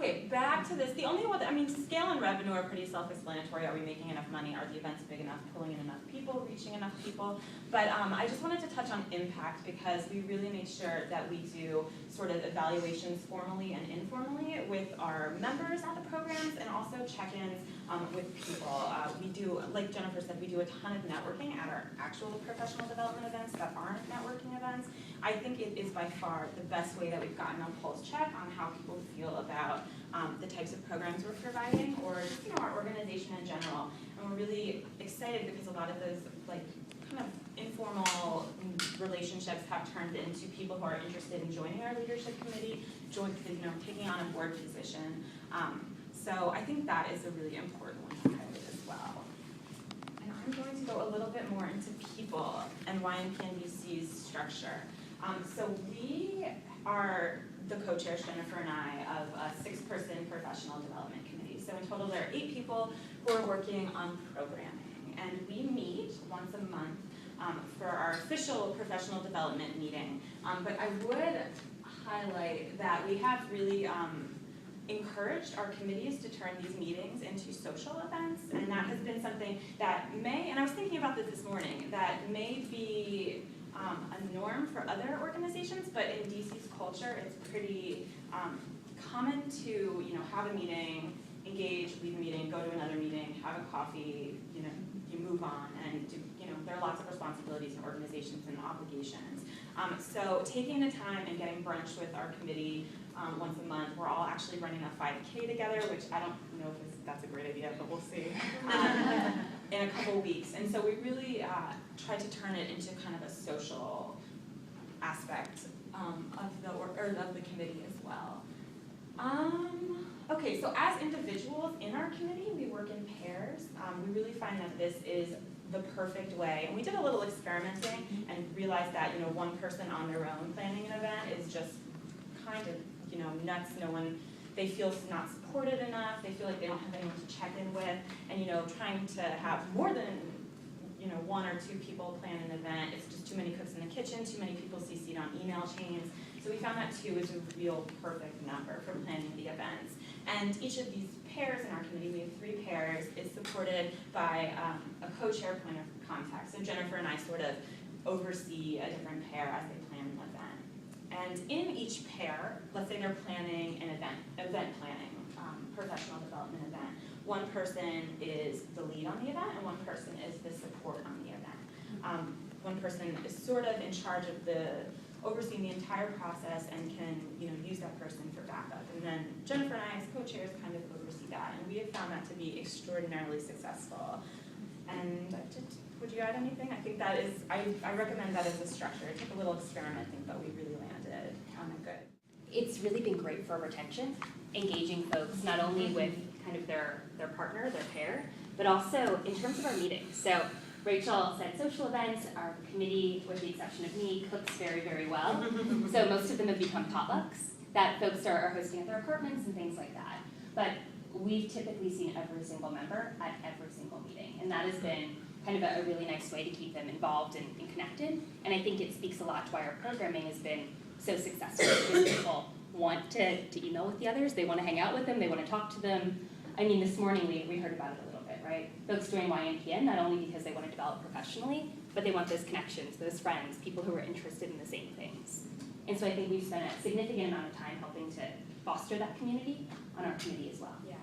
Okay, back to this. The only one, scale and revenue are pretty self-explanatory. Are we making enough money? Are the events big enough, pulling in enough people, reaching enough people? But I just wanted to touch on impact because we really made sure that we do sort of evaluations formally and informally with our members at the programs and also check-ins with people. We do, like Jennifer said, we do a ton of networking at our actual professional development events that aren't networking events. I think it is by far the best way that we've gotten a pulse check on how people feel about the types of programs we're providing, or our organization in general. And we're really excited because a lot of those kind of informal relationships have turned into people who are interested in joining our leadership committee, taking on a board position. So I think that is a really important one to highlight as well. And I'm going to go a little bit more into people and YNPN DC's structure. So we are the co-chairs, Jennifer and I, of a 6-person professional development committee. So in total there are 8 people who are working on programming. And we meet once a month for our official professional development meeting. But I would highlight that we have really encouraged our committees to turn these meetings into social events, and that has been something that may, and I was thinking about this morning, that may be a norm for other organizations, but in DC's culture, it's pretty common to have a meeting, engage, leave a meeting, go to another meeting, have a coffee, you move on, and there are lots of responsibilities and organizations and obligations. So taking the time and getting brunch with our committee once a month, we're all actually running a 5K together, which I don't know if that's a great idea, but we'll see, in a couple weeks. And so we really try to turn it into kind of a social aspect of the committee as well. Okay, so as individuals in our committee, we work in pairs. We really find that this is the perfect way, and we did a little experimenting and realized that one person on their own planning an event is just kind of nuts. They feel not supported enough. They feel like they don't have anyone to check in with, and trying to have more than 1 or 2 people plan an event, it's just too many cooks in the kitchen, too many people CC'd on email chains. So we found that 2 is a real perfect number for planning the events. And each of these pairs in our committee, we have 3 pairs, is supported by a co-chair point of contact. So Jennifer and I sort of oversee a different pair as they plan an event. And in each pair, let's say they're planning an event planning, professional development event, one person is the lead on the event and one person is the support on the event. One person is sort of in charge of overseeing the entire process and can use that person for backup. And then Jennifer and I as co-chairs kind of oversee that, and we have found that to be extraordinarily successful. And would you add anything? I think that is, I recommend that as a structure. It took a little experimenting, but we really landed on it good. It's really been great for retention, engaging folks not only with kind of their partner, their pair, but also in terms of our meetings. So Rachel said social events, our committee, with the exception of me, cooks very, very well. So most of them have become potlucks that folks are hosting at their apartments and things like that. But we've typically seen every single member at every single meeting, and that has been kind of a really nice way to keep them involved and connected. And I think it speaks a lot to why our programming has been so successful, because people want to email with the others, they want to hang out with them, they want to talk to them. I mean, this morning we heard about it a little bit, right? Folks join YNPN not only because they want to develop professionally, but they want those connections, those friends, people who are interested in the same things. And so I think we've spent a significant amount of time helping to foster that community on our committee as well. Yeah,